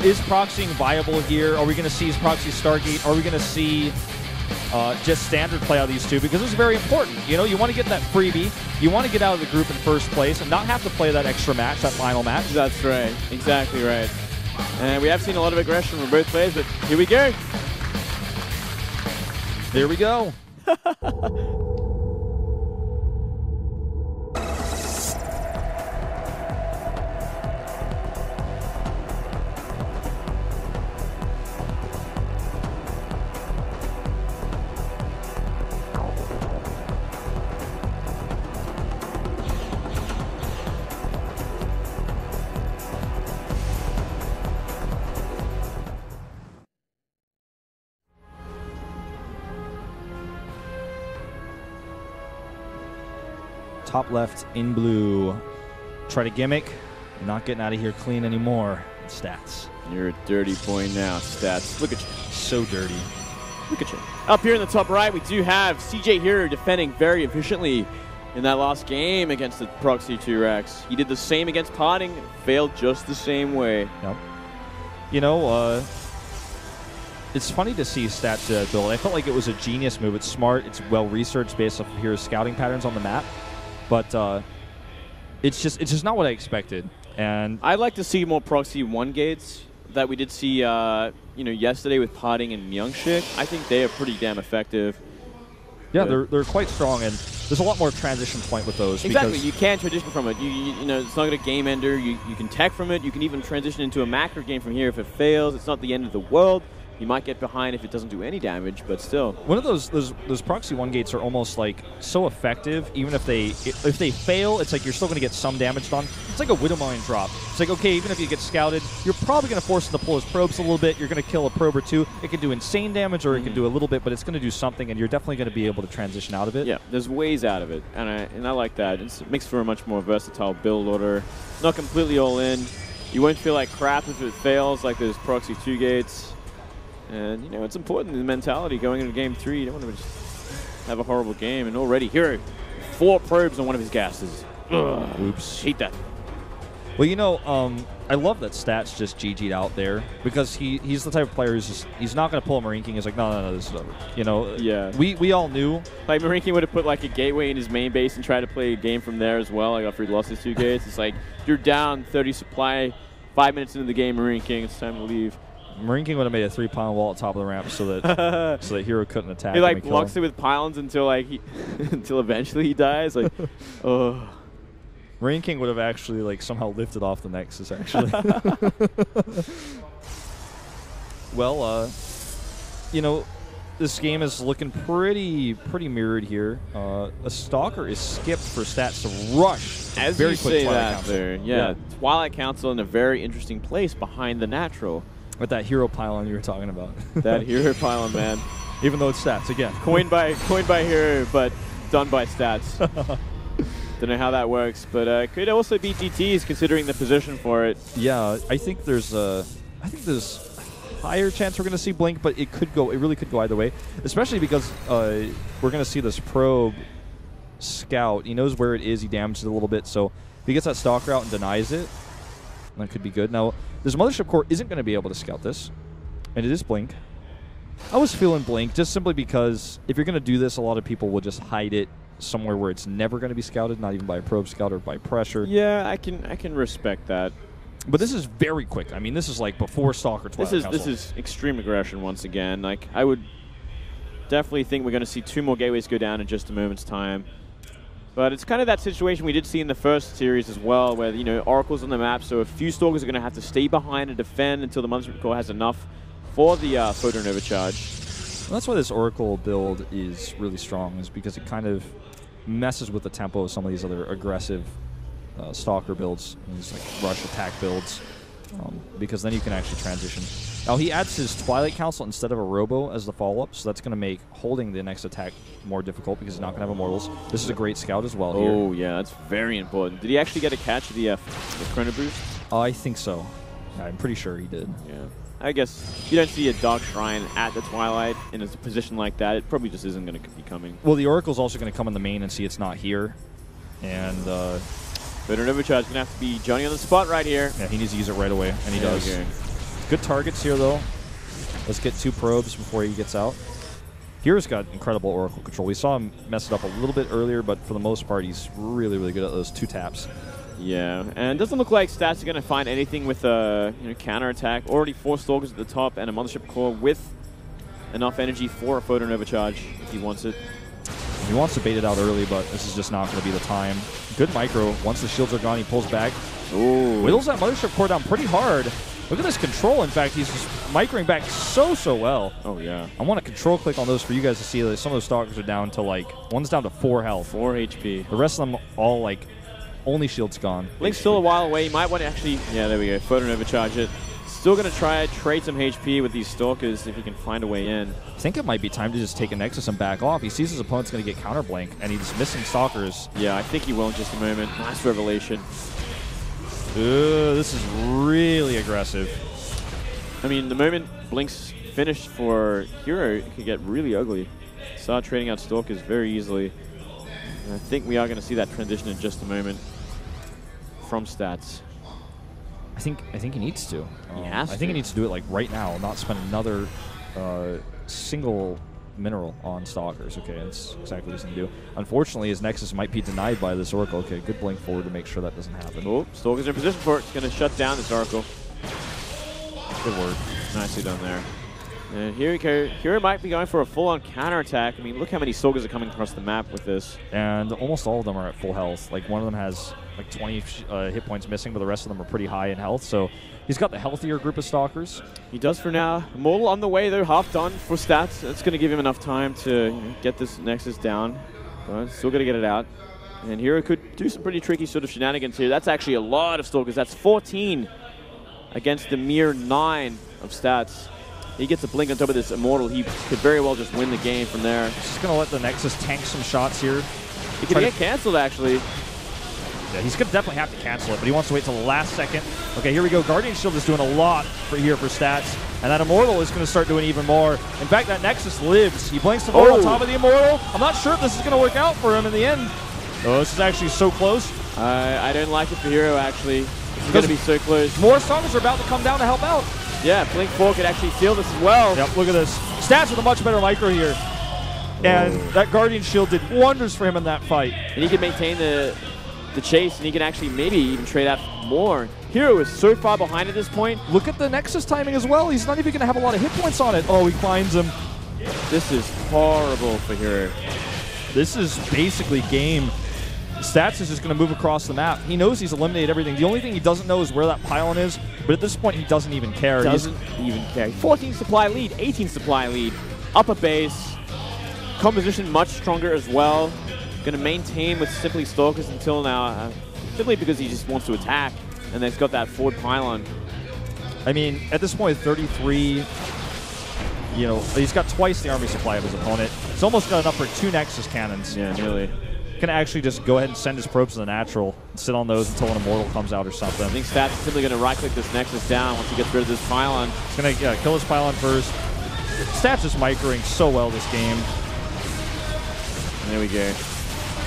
is proxying viable here? Are we going to see his proxy Stargate? Are we going to see just standard play out of these two? Because this is very important. You know, you want to get that freebie. You want to get out of the group in first place and not have to play that extra match, that final match. That's right. Exactly right. And we have seen a lot of aggression from both players, but here we go. Here we go. Top left in blue. Try to gimmick. You're not getting out of here clean anymore. Stats. You're a dirty boy now, Stats. Look at you. So dirty. Look at you. Up here in the top right, we do have CJ herO defending very efficiently in that last game against the Proxy 2Rex. He did the same against Parting, failed just the same way. Yep. You know, it's funny to see Stats build. I felt like it was a genius move. It's smart. It's well-researched based off of hero's scouting patterns on the map. But it's just not what I expected. And I'd like to see more Proxy 1 gates that we did see yesterday with Parting and Myungshik. I think they are pretty damn effective. Yeah, they're quite strong, and there's a lot more transition point with those. Exactly, you can transition from it. You know, it's not going to game ender. You can tech from it. You can even transition into a macro game from here if it fails. It's not the end of the world. You might get behind if it doesn't do any damage, but still. One of those proxy 1 gates are almost like so effective. Even if they fail, it's like you're still going to get some damage done. It's like a Widowmine drop. It's like, okay, even if you get scouted, you're probably going to force him to pull his probes a little bit. You're going to kill a probe or two. It can do insane damage, or it can do a little bit, but it's going to do something, and you're definitely going to be able to transition out of it. Yeah, there's ways out of it, and I like that. It makes for a much more versatile build order. Not completely all in. You won't feel like crap if it fails, like those proxy 2 gates. And, you know, it's important in the mentality going into Game 3. You don't want to just have a horrible game. And already, herO, 4 probes on one of his gases. Ugh. Oops. Hate that. Well, you know, I love that Stats just GG'd out there, because he's the type of player who's just, he's not going to pull a Marine King. He's like, no, this is over. You know, yeah. We all knew. Like, Marine King would have put, like, a gateway in his main base and tried to play a game from there as well. Like, after he lost his 2 gates. It's like, you're down 30 supply, 5 minutes into the game, Marine King. It's time to leave. Marine King would have made a 3-pylon wall at top of the ramp so that herO couldn't attack. He like blocks it with pylons until like until eventually he dies. Like, oh. Marine King would have actually like somehow lifted off the Nexus actually. Well, you know, this game is looking pretty mirrored here. A Stalker is skipped for Stats to rush. As very you quick say Twilight that Council. there, yeah. Twilight Council in a very interesting place behind the natural. With that herO pylon you were talking about. That herO pylon, man. Even though it's Stats again. Coined by herO, but done by Stats. Don't know how that works, but could also be GTs considering the position for it. Yeah, I think there's higher chance we're going to see Blink, but it really could go either way, especially because we're going to see this probe scout. He knows where it is. He damages it a little bit, so if he gets that stalker out and denies it, that could be good. Now, this Mothership Core isn't going to be able to scout this, and it is Blink. I was feeling Blink just simply because if you're going to do this, a lot of people will just hide it somewhere where it's never going to be scouted, not even by a probe scout or by pressure. Yeah, I can respect that. But this is very quick. I mean, this is like before Stalker Twilight Council. This is extreme aggression once again. Like, I would definitely think we're going to see 2 more gateways go down in just a moment's time. But it's kind of that situation we did see in the first series as well, where, you know, Oracle's on the map, so a few Stalkers are going to have to stay behind and defend until the Mothership Core has enough for the Photon Overcharge. Well, that's why this Oracle build is really strong, is because it kind of messes with the tempo of some of these other aggressive Stalker builds, these like rush attack builds, because then you can actually transition. Now he adds his Twilight Council instead of a Robo as the follow-up, so that's going to make holding the next attack more difficult because he's not going to have Immortals. This is a great scout as well here. Oh yeah, that's very important. Did he actually get a catch of the Chrono Boost? I think so. Yeah, I'm pretty sure he did. Yeah. I guess you don't see a Dark Shrine at the Twilight in a position like that. It probably just isn't going to be coming. Well, the Oracle's also going to come in the main and see it's not here. And Photon Overcharge is going to have to be Johnny on the spot right here. Yeah, he needs to use it right away, and he does. Okay. Good targets here, though. Let's get 2 probes before he gets out. herO's got incredible Oracle control. We saw him mess it up a little bit earlier, but for the most part, he's really, really good at those 2 taps. Yeah, and it doesn't look like Stats are going to find anything with a counterattack. Already 4 Stalkers at the top and a Mothership Core with enough energy for a Photon Overcharge if he wants it. He wants to bait it out early, but this is just not going to be the time. Good micro. Once the shields are gone, he pulls back. Ooh. Whittles that Mothership Core down pretty hard. Look at this control. In fact, he's just microing back so well. Oh, yeah. I want to control click on those for you guys to see that some of those Stalkers are down to, like, one's down to 4 health. 4 HP. The rest of them all, like, only shields gone. Link's still a while away. You might want to actually, yeah, there we go. Photon Overcharge it. Still going to try to trade some HP with these Stalkers if he can find a way in. I think it might be time to just take a Nexus and back off. He sees his opponent's going to get counter blank, and he's missing Stalkers. Yeah, I think he will in just a moment. Nice revelation. Ooh, this is really aggressive. I mean, the moment Blink's finished for herO, it could get really ugly. Start trading out Stalkers very easily. And I think we are going to see that transition in just a moment from Stats. I think he needs to. He has to. I think he needs to do it like right now, not spend another single mineral on Stalkers. Okay, that's exactly what he's going to do. Unfortunately, his Nexus might be denied by this Oracle. Okay, good blink forward to make sure that doesn't happen. Oh, Stalker's in position for it. It's going to shut down this Oracle. Good word. Nicely done there. And here we go. herO might be going for a full-on counterattack. I mean, look how many Stalkers are coming across the map with this. And almost all of them are at full health. Like, one of them has like 20 hit points missing, but the rest of them are pretty high in health. So he's got the healthier group of Stalkers. He does for now. Immortal on the way, though, half done for Stats. That's going to give him enough time to get this Nexus down. But still got to get it out. And herO could do some pretty tricky sort of shenanigans here. That's actually a lot of Stalkers. That's 14 against the mere 9 of Stats. He gets a blink on top of this Immortal. He could very well just win the game from there. He's just going to let the Nexus tank some shots here. He could get canceled, actually. Yeah, he's going to definitely have to cancel it, but he wants to wait till the last second. Okay, here we go. Guardian Shield is doing a lot for Stats, and that Immortal is going to start doing even more. In fact, that Nexus lives. He blinks the on top of the Immortal. I'm not sure if this is going to work out for him in the end. Oh, this is actually so close. I don't like it for herO, actually. It's going to be so close. More Stalkers are about to come down to help out. Yeah, Blink 4 could actually seal this as well. Yep, look at this. Stats with a much better micro here. And that Guardian Shield did wonders for him in that fight. And he can maintain the chase, and he can actually maybe even trade out more. herO is so far behind at this point. Look at the Nexus timing as well. He's not even going to have a lot of hit points on it. Oh, he finds him. This is horrible for herO. This is basically game. Stats is just going to move across the map. He knows he's eliminated everything. The only thing he doesn't know is where that pylon is, but at this point he doesn't even care. Doesn't even care. 14 supply lead, 18 supply lead. Upper base. Composition much stronger as well. Going to maintain with simply Stalkers until now, simply because he just wants to attack, and then he's got that forward pylon. I mean, at this point, 33, you know, he's got twice the army supply of his opponent. He's almost got enough for 2 Nexus cannons. Yeah, nearly. Can actually just go ahead and send his probes to the natural and sit on those until an Immortal comes out or something. I think Stats is simply going to right-click this Nexus down once he gets rid of this pylon. He's going to kill his pylon first. Stats is microing so well this game. And there we go.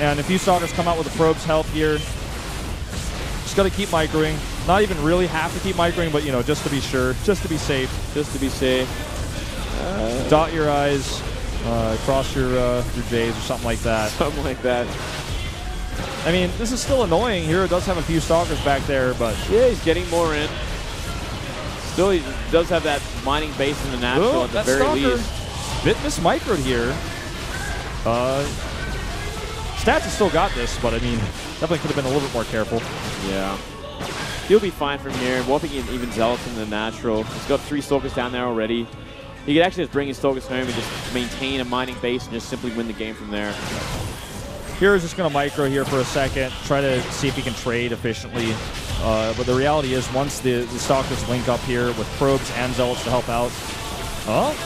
And if you Stalkers come out with the probes help here, just got to keep microing. Not even really have to keep microing, but, you know, just to be sure, just to be safe. Just to be safe. Dot your I's. Cross your J's or something like that. Something like that. I mean, this is still annoying. herO does have a few Stalkers back there, but... Yeah, he's getting more in. Still, he does have that mining base in the natural at the very least. Bit mismicroed here. Stats has still got this, but I mean, definitely could have been a little bit more careful. Yeah. He'll be fine from here. Warping in even Zealots in the natural. He's got 3 Stalkers down there already. He could actually just bring his Stalkers home and just maintain a mining base and just simply win the game from there. hero's just going to micro here for a second, try to see if he can trade efficiently. But the reality is once the Stalkers link up here with probes and Zealots to help out,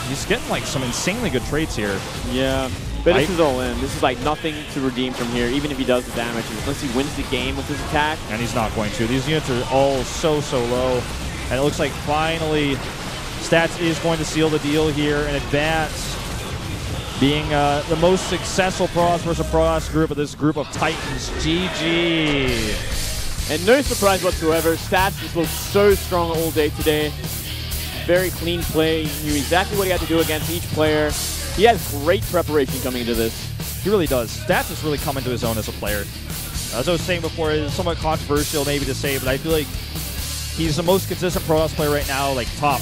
he's getting like some insanely good trades here. Yeah, but this is all in. This is like nothing to redeem from here, even if he does the damage, unless he wins the game with his attack. And he's not going to. These units are all so low. And it looks like finally Stats is going to seal the deal here and advance, being the most successful Protoss versus Protoss group of this group of Titans. GG. And no surprise whatsoever, Stats just looked so strong all day today. very clean play. He knew exactly what he had to do against each player. He has great preparation coming into this. He really does. Stats is really coming to his own as a player. As I was saying before, it's somewhat controversial maybe to say, but I feel like he's the most consistent Protoss player right now, like top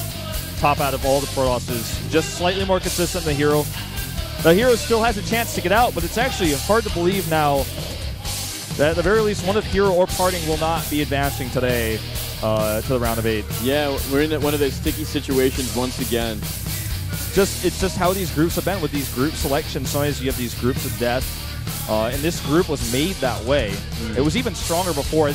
out of all the Protosses. Just slightly more consistent than the herO. The herO still has a chance to get out, but it's actually hard to believe now that at the very least one of herO or Parting will not be advancing today to the round of 8. Yeah, we're in one of those sticky situations once again. It's just how these groups have been with these group selections. Sometimes you have these groups of death, and this group was made that way. It was even stronger before.